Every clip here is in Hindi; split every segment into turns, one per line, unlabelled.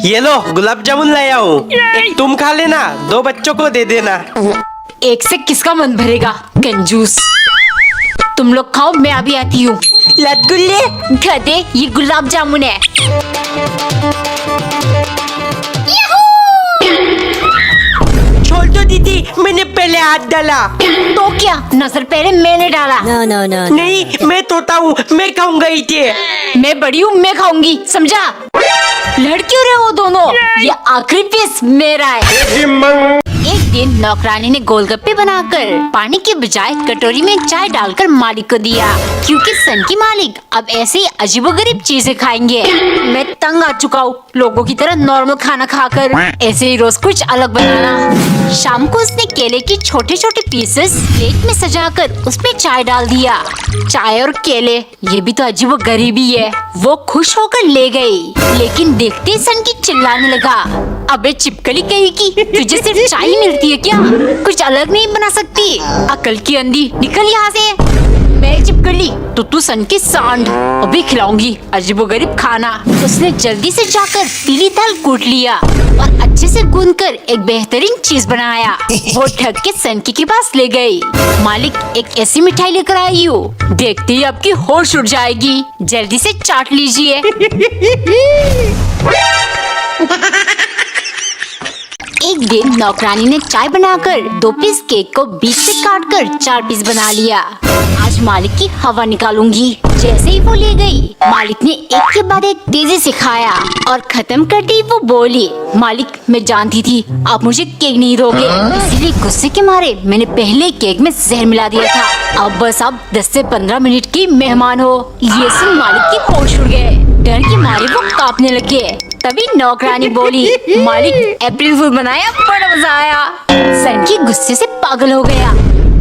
ये लो गुलाब जामुन लाया हूँ, एक तुम खा लेना, 2 बच्चों को दे देना।
एक से किसका मन भरेगा, कंजूस। तुम लोग खाओ, मैं अभी आती हूँ।
रसगुल्ले
गधे, ये गुलाब जामुन है।
छोड़ दो दीदी, मैंने पहले हाथ डाला।
तो क्या, नजर पहले मैंने डाला।
नहीं, मैं तोता हूँ, मैं खाऊंगा इसे।
मैं बड़ी हूँ, मैं खाऊंगी, समझा? लड़ क्यों रहे हो दोनों? ये आखिरी पीस मेरा है। एक दिन नौकरानी ने गोलगप्पे बनाकर पानी के बजाय कटोरी में चाय डालकर मालिक को दिया, क्योंकि सन की मालिक अब ऐसे ही अजीबोगरीब चीजें खाएंगे। मैं तंग आ चुका हूँ लोगों की तरह नॉर्मल खाना खाकर, ऐसे ही रोज कुछ अलग बनाना। शाम को उसने केले की छोटे छोटे पीसेस प्लेट में सजाकर उसमें चाय डाल दिया। चाय और केले, ये भी तो अजीबोगरीबी है। वो खुश होकर ले गई, लेकिन देखते ही सन की चिल्लाने लगा, अबे चिपकली कहीं की, तुझे सिर्फ चाय ही मिलती है क्या? कुछ अलग नहीं बना सकती? अकल की अंधी, निकल यहाँ से। मैं चिपकली तो तू सन की सांड, अभी खिलाऊंगी अजीबोगरीब खाना। उसने जल्दी से जाकर पीली दाल कूट लिया और अच्छे से गूंथकर एक बेहतरीन चीज बनाया। वो ठग के सनकी के पास ले गई। मालिक, एक ऐसी मिठाई लेकर आई हूँ, देखते ही आपकी होश उड़ जाएगी, जल्दी से चाट लीजिए। एक दिन नौकरानी ने चाय बनाकर 2 पीस केक को बीच से काटकर 4 पीस बना लिया। आज मालिक की हवा निकालूंगी। जैसे ही वो ले गई, मालिक ने एक के बाद एक तेजी से खाया और खत्म करते ही वो बोली, मालिक, मैं जानती थी आप मुझे केक नहीं दोगे, इसलिए गुस्से के मारे मैंने पहले केक में जहर मिला दिया था। अब बस आप 10 से 15 मिनट की मेहमान हो। ये सुन मालिक की होश उड़ गए, डर के मारे वो कांपने लगे। तभी नौकरानी बोली, मालिक, अप्रैल फूल बनाया, बड़ा मजा आया। सनकी गुस्से से पागल हो गया।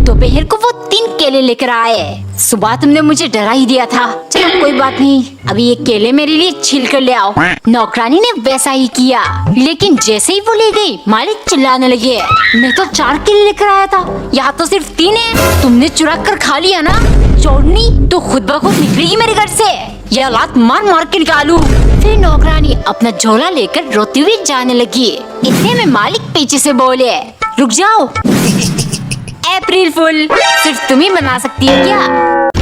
दोपहर को वो 3 केले लेकर आए। सुबह तुमने मुझे डरा ही दिया था, चलो कोई बात नहीं, अभी ये केले मेरे लिए छील कर ले आओ। नौकरानी ने वैसा ही किया, लेकिन जैसे ही वो ले गई, मालिक चिल्लाने लगे, मैं तो 4 केले लेकर आया था, यहाँ तो सिर्फ 3 है, तुमने चुरा कर खा लिया ना? चोरनी तो खुद ब खुद निकलेगी मेरे घर से, या लात मार मार के निकालू। फिर नौकरानी अपना झोला लेकर रोती हुई जाने लगी। इतने में मालिक पीछे से बोले, रुक जाओ, अप्रैल फूल सिर्फ तुम ही बना सकती है क्या?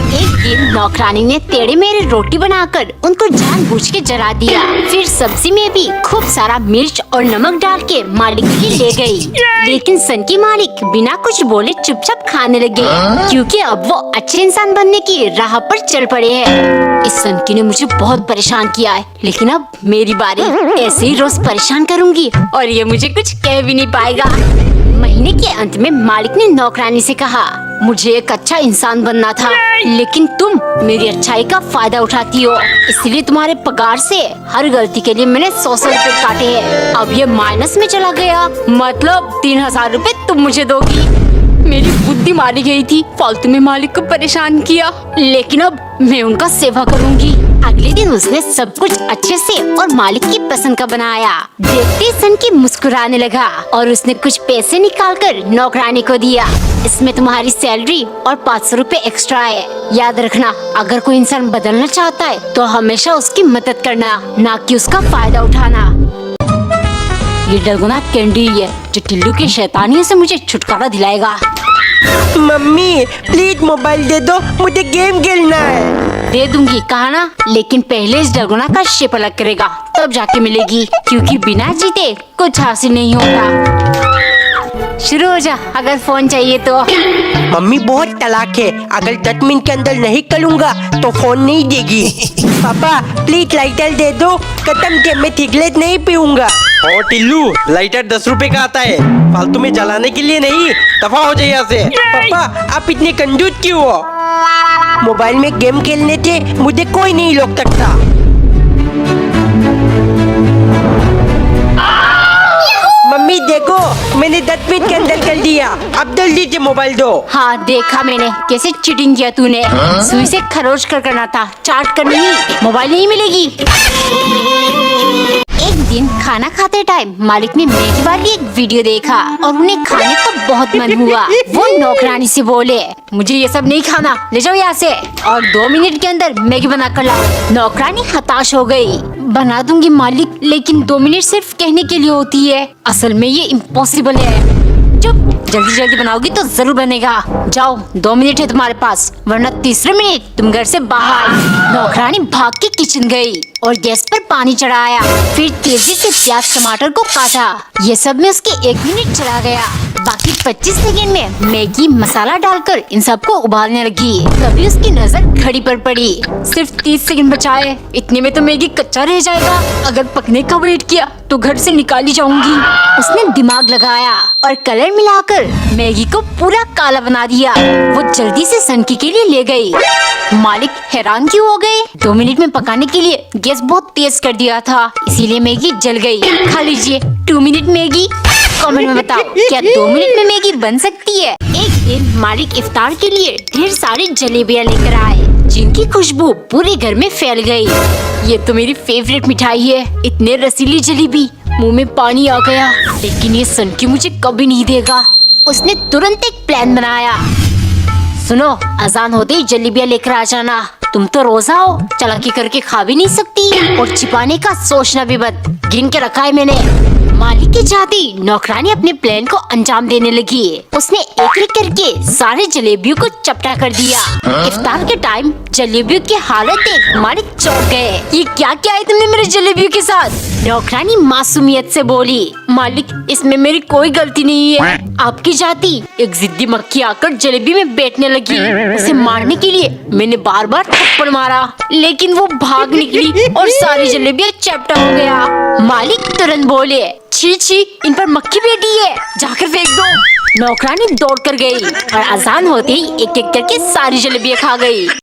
एक दिन नौकरानी ने टेढ़े मेढ़े रोटी बनाकर उनको जानबूझ के जला दिया। फिर सब्जी में भी खूब सारा मिर्च और नमक डाल के मालिक के ले गई। लेकिन सन की मालिक बिना कुछ बोले चुपचाप खाने लगे, क्योंकि अब वो अच्छे इंसान बनने की राह पर चल पड़े हैं। इस सनकी ने मुझे बहुत परेशान किया है, लेकिन अब मेरी बारी, ऐसे ही रोज परेशान करूँगी और ये मुझे कुछ कह भी नहीं पाएगा। महीने के अंत में मालिक ने नौकरानी से कहा, मुझे एक अच्छा इंसान बनना था, लेकिन तुम मेरी अच्छाई का फायदा उठाती हो, इसलिए तुम्हारे पगार से हर गलती के लिए मैंने 100 रुपए काटे हैं। अब ये माइनस में चला गया, मतलब 3000 रुपए तुम मुझे दोगी। मेरी बुद्धि मारी गई थी, फालतू में मालिक को परेशान किया, लेकिन अब मैं उनका सेवा करूंगी। अगले दिन उसने सब कुछ अच्छे से और मालिक की पसंद का बनाया। देखते सन की मुस्कुराने लगा और उसने कुछ पैसे निकालकर नौकरानी को दिया, इसमें तुम्हारी सैलरी और 500 रुपए एक्स्ट्रा है। याद रखना, अगर कोई इंसान बदलना चाहता है तो हमेशा उसकी मदद करना, ना कि उसका फायदा उठाना। ये डरगुना कैंडी है जो टिल्लू की शैतानियों से मुझे छुटकारा दिलाएगा।
मम्मी, प्लीज मोबाइल दे दो, मुझे गेम खेलना है।
दे दूंगी, कहा ना, लेकिन पहले इस डरगुना का शेप अलग करेगा, तब जाके मिलेगी, क्योंकि बिना जीते कुछ हासिल नहीं होता। शुरू हो जा, अगर फोन चाहिए तो।
मम्मी बहुत तलाक है, अगर 10 मिनट के अंदर नहीं करूँगा तो फोन नहीं देगी। पापा प्लीज लाइटर दे दो, खत्म के मैं सिगरेट नहीं पीऊंगा। ओ टिल्लू, लाइटर 10 रुपए का आता है, फालतू में जलाने के लिए नहीं, दफा हो जाए यहाँ से। पापा आप इतने कंजूस क्यों हो? मोबाइल में गेम खेलने से मुझे कोई नहीं रोक सकता। मम्मी देखो, मैंने 10 मिनट के अंदर कर दिया, अब जल्दी से मोबाइल दो।
हाँ देखा मैंने, कैसे चीटिंग किया तूने। सुई से खरोच कर करना था, चाट कर नहीं, मोबाइल नहीं मिलेगी। एक दिन खाना खाना खाते टाइम मालिक ने मैगी वाली एक वीडियो देखा और उन्हें खाने का बहुत मन हुआ। वो नौकरानी से बोले, मुझे ये सब नहीं खाना, ले जाओ यहाँ से और 2 मिनट के अंदर मैगी बना कर लाओ। नौकरानी हताश हो गई। बना दूंगी मालिक, लेकिन 2 मिनट सिर्फ कहने के लिए होती है, असल में ये इम्पॉसिबल है। चुप, जल्दी जल्दी बनाओगी तो जरूर बनेगा। जाओ, 2 मिनट है तुम्हारे पास, वरना तीसरे मिनट तुम घर से बाहर। नौकरानी भाग के किचन गई और गैस पर पानी चढ़ाया, फिर तेजी से प्याज टमाटर को काटा। ये सब में उसके 1 मिनट चला गया। बाकी 25 सेकंड में मैगी मसाला डालकर इन सबको उबालने लगी। तभी उसकी नजर घड़ी पर पड़ी। सिर्फ 30 सेकंड बचाए, इतने में तो मैगी कच्चा रह जाएगा। अगर पकने का वेट किया तो घर से निकाली जाऊंगी। उसने दिमाग लगाया और कलर मिलाकर मैगी को पूरा काला बना दिया। वो जल्दी से सनकी के लिए ले गई। मालिक हैरान क्यों हो गए? 2 मिनट में पकाने के लिए गैस बहुत तेज कर दिया था, इसीलिए मैगी जल गई। खा लीजिए 2 मिनट मैगी। कमेंट में बताओ, क्या 2 मिनट में मैगी बन सकती है? एक दिन मालिक इफ्तार के लिए ढेर सारी जलेबियाँ लेकर आए, जिनकी खुशबू पूरे घर में फैल गई। ये तो मेरी फेवरेट मिठाई है। इतने रसीली जलेबी, मुंह में पानी आ गया। लेकिन ये सनकी मुझे कभी नहीं देगा। उसने तुरंत एक प्लान बनाया। सुनो, अजान होते ही जलेबियाँ लेकर आ जाना। तुम तो रोजा हो, चालाकी करके खा भी नहीं सकती और छिपाने का सोचना भी मत। गिन के रखा है मैंने। मालिक की चाहती नौकरानी अपने प्लान को अंजाम देने लगी। उसने एक एक करके सारे जलेबियों को चपटा कर दिया। इफ्तार के टाइम जलेबियों की हालत देख मालिक चौंक गए। ये क्या क्या है तुमने मेरे जलेबियों के साथ? नौकरानी मासूमियत से बोली, मालिक इसमें मेरी कोई गलती नहीं है। आपकी जाती एक जिद्दी मक्खी आकर जलेबी में बैठने लगी। उसे मारने के लिए मैंने बार बार थप्पड़ मारा, लेकिन वो भाग निकली और सारी जलेबियाँ चपटा हो गया। मालिक तुरंत बोले, छी छी, इन पर मक्खी बैठी है, जाकर फेंक दो। नौकरानी दौड़ कर गई और अजान होते ही एक एक करके सारी जलेबियाँ खा गई।